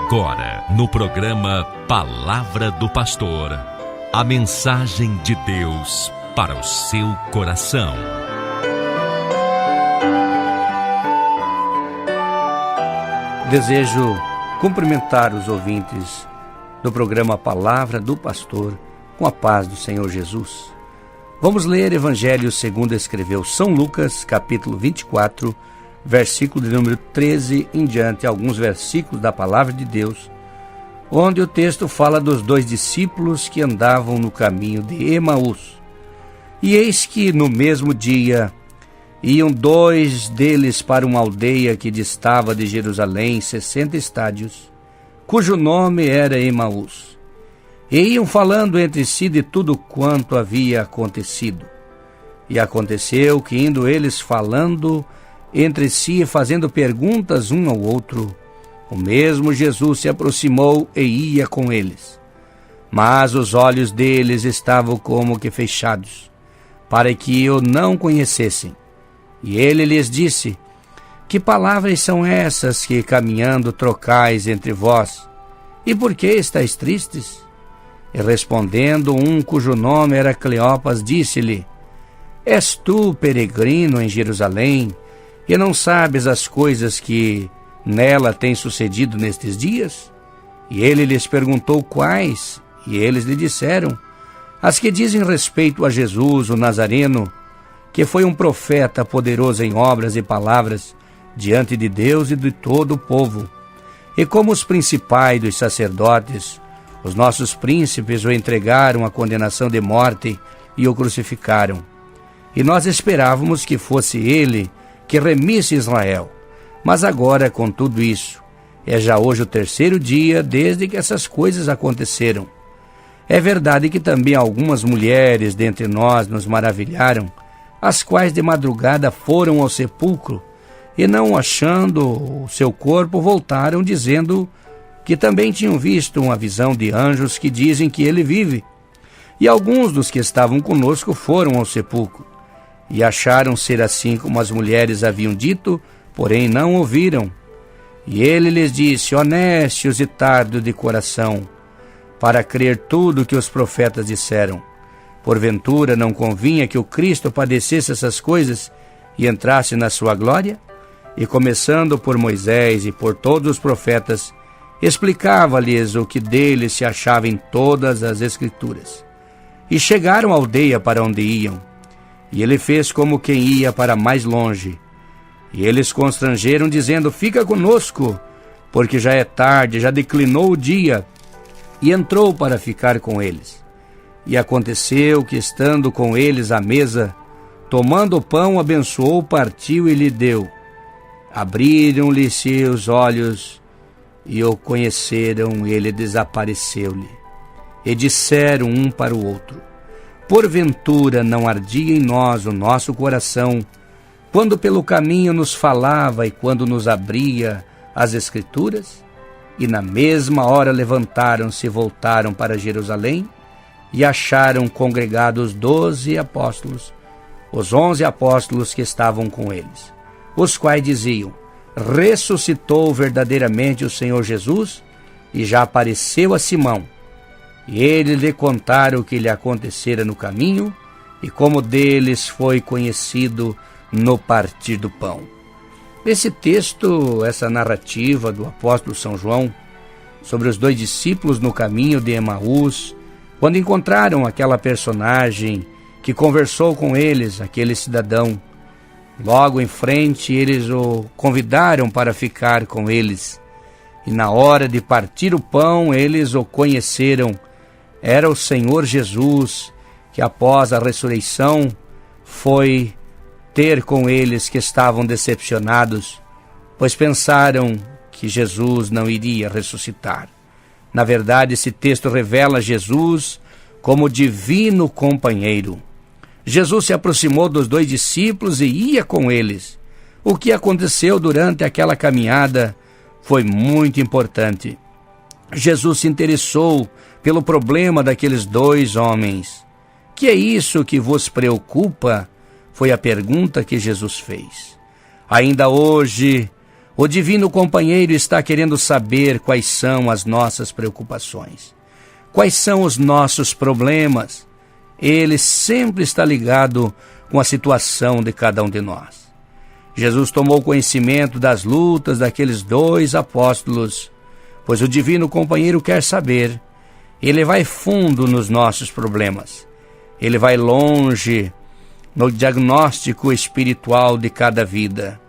Agora, no programa Palavra do Pastor, a mensagem de Deus para o seu coração. Desejo cumprimentar os ouvintes do programa Palavra do Pastor com a paz do Senhor Jesus. Vamos ler Evangelho segundo escreveu São Lucas, capítulo 24, versículo de número 13 em diante, alguns versículos da Palavra de Deus, onde o texto fala dos dois discípulos que andavam no caminho de Emaús. E eis que no mesmo dia iam dois deles para uma aldeia que distava de Jerusalém 60 estádios, cujo nome era Emaús. E iam falando entre si de tudo quanto havia acontecido. E aconteceu que, indo eles falando entre si e fazendo perguntas um ao outro, o mesmo Jesus se aproximou e ia com eles. Mas os olhos deles estavam como que fechados, para que o não conhecessem. E ele lhes disse: Que palavras são essas que caminhando trocais entre vós? E por que estáis tristes? E respondendo um cujo nome era Cleopas, disse-lhe: És tu peregrino em Jerusalém, e não sabes as coisas que nela têm sucedido nestes dias? E ele lhes perguntou quais, e eles lhe disseram: As que dizem respeito a Jesus, o Nazareno, que foi um profeta poderoso em obras e palavras diante de Deus e de todo o povo. E como os principais dos sacerdotes, os nossos príncipes o entregaram à condenação de morte e o crucificaram. E nós esperávamos que fosse ele que remisse Israel. Mas agora, com tudo isso, é já hoje o terceiro dia desde que essas coisas aconteceram. É verdade que também algumas mulheres dentre nós nos maravilharam, as quais de madrugada foram ao sepulcro, e não achando o seu corpo, voltaram dizendo que também tinham visto uma visão de anjos que dizem que ele vive. E alguns dos que estavam conosco foram ao sepulcro, e acharam ser assim como as mulheres haviam dito, porém não ouviram. E ele lhes disse: Honestos e tardos de coração, para crer tudo o que os profetas disseram. Porventura não convinha que o Cristo padecesse essas coisas e entrasse na sua glória? E começando por Moisés e por todos os profetas, explicava-lhes o que dele se achava em todas as Escrituras. E chegaram à aldeia para onde iam, e ele fez como quem ia para mais longe. E eles constrangeram, dizendo: Fica conosco, porque já é tarde, já declinou o dia. E entrou para ficar com eles. E aconteceu que, estando com eles à mesa, tomando o pão, abençoou, partiu e lhe deu. Abriram-lhe seus olhos e o conheceram, ele desapareceu-lhe. E disseram um para o outro: Porventura não ardia em nós o nosso coração, quando pelo caminho nos falava e quando nos abria as Escrituras? E na mesma hora levantaram-se e voltaram para Jerusalém, e acharam congregados 12 apóstolos, os 11 apóstolos que estavam com eles, os quais diziam: Ressuscitou verdadeiramente o Senhor Jesus, e já apareceu a Simão. E eles lhe contaram o que lhe acontecera no caminho, e como deles foi conhecido no partir do pão. Esse texto, essa narrativa do apóstolo São João, sobre os dois discípulos no caminho de Emaús, quando encontraram aquela personagem que conversou com eles, aquele cidadão, logo em frente eles o convidaram para ficar com eles. E na hora de partir o pão, eles o conheceram. Era o Senhor Jesus, que após a ressurreição foi ter com eles que estavam decepcionados, pois pensaram que Jesus não iria ressuscitar. Na verdade, esse texto revela Jesus como divino companheiro. Jesus se aproximou dos dois discípulos e ia com eles. O que aconteceu durante aquela caminhada foi muito importante. Jesus se interessou pelo problema daqueles dois homens. Que é isso que vos preocupa? Foi a pergunta que Jesus fez. Ainda hoje, O divino companheiro está querendo saber quais são as nossas preocupações, quais são os nossos problemas. Ele sempre está ligado com a situação de cada um de nós. Jesus tomou conhecimento das lutas daqueles 2 apóstolos, pois o divino companheiro quer saber. Ele vai fundo nos nossos problemas. Ele vai longe no diagnóstico espiritual de cada vida.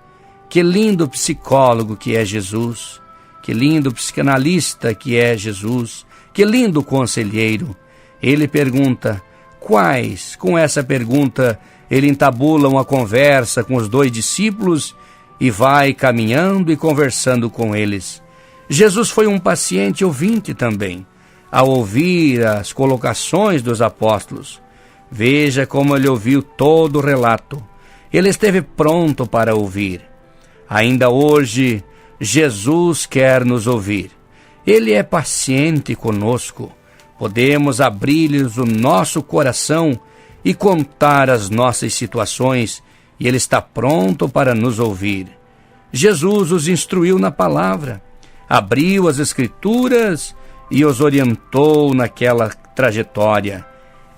Que lindo psicólogo que é Jesus, que lindo psicanalista que é Jesus, que lindo conselheiro. Ele pergunta quais. Com essa pergunta, ele entabula uma conversa com os 2 discípulos e vai caminhando e conversando com eles. Jesus foi um paciente ouvinte também, ao ouvir as colocações dos apóstolos. Veja como ele ouviu todo o relato. Ele esteve pronto para ouvir. Ainda hoje, Jesus quer nos ouvir. Ele é paciente conosco. Podemos abrir-lhes o nosso coração e contar as nossas situações, e Ele está pronto para nos ouvir. Jesus os instruiu na palavra, abriu as Escrituras e os orientou naquela trajetória.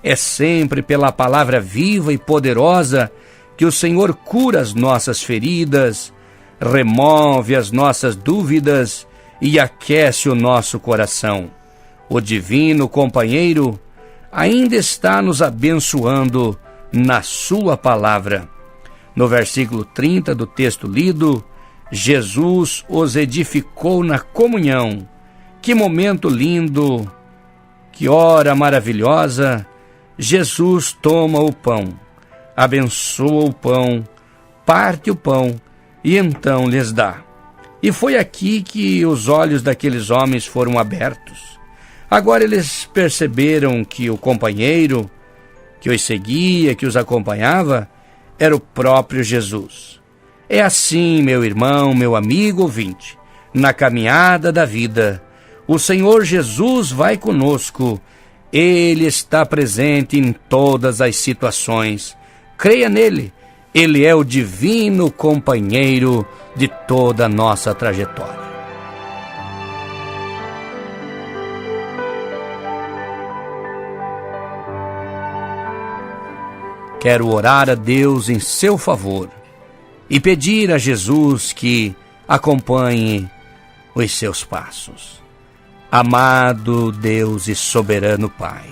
É sempre pela palavra viva e poderosa que o Senhor cura as nossas feridas, remove as nossas dúvidas e aquece o nosso coração. O divino companheiro ainda está nos abençoando na sua palavra. No versículo 30 do texto lido, Jesus os edificou na comunhão. Que momento lindo, que hora maravilhosa! Jesus toma o pão, abençoa o pão, parte o pão e então lhes dá. E foi aqui que os olhos daqueles homens foram abertos. Agora eles perceberam que o companheiro que os seguia, que os acompanhava, era o próprio Jesus. É assim, meu irmão, meu amigo ouvinte, na caminhada da vida, o Senhor Jesus vai conosco. Ele está presente em todas as situações. Creia nele. Ele é o divino companheiro de toda a nossa trajetória. Quero orar a Deus em seu favor e pedir a Jesus que acompanhe os seus passos. Amado Deus e soberano Pai,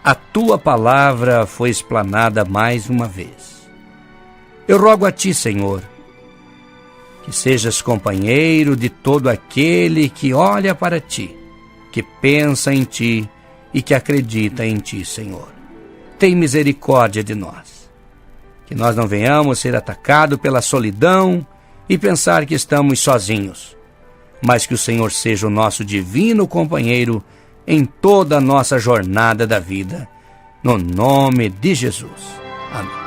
a Tua palavra foi explanada mais uma vez. Eu rogo a Ti, Senhor, que sejas companheiro de todo aquele que olha para Ti, que pensa em Ti e que acredita em Ti, Senhor. Tem misericórdia de nós, que nós não venhamos ser atacados pela solidão e pensar que estamos sozinhos, mas que o Senhor seja o nosso divino companheiro em toda a nossa jornada da vida, no nome de Jesus. Amém.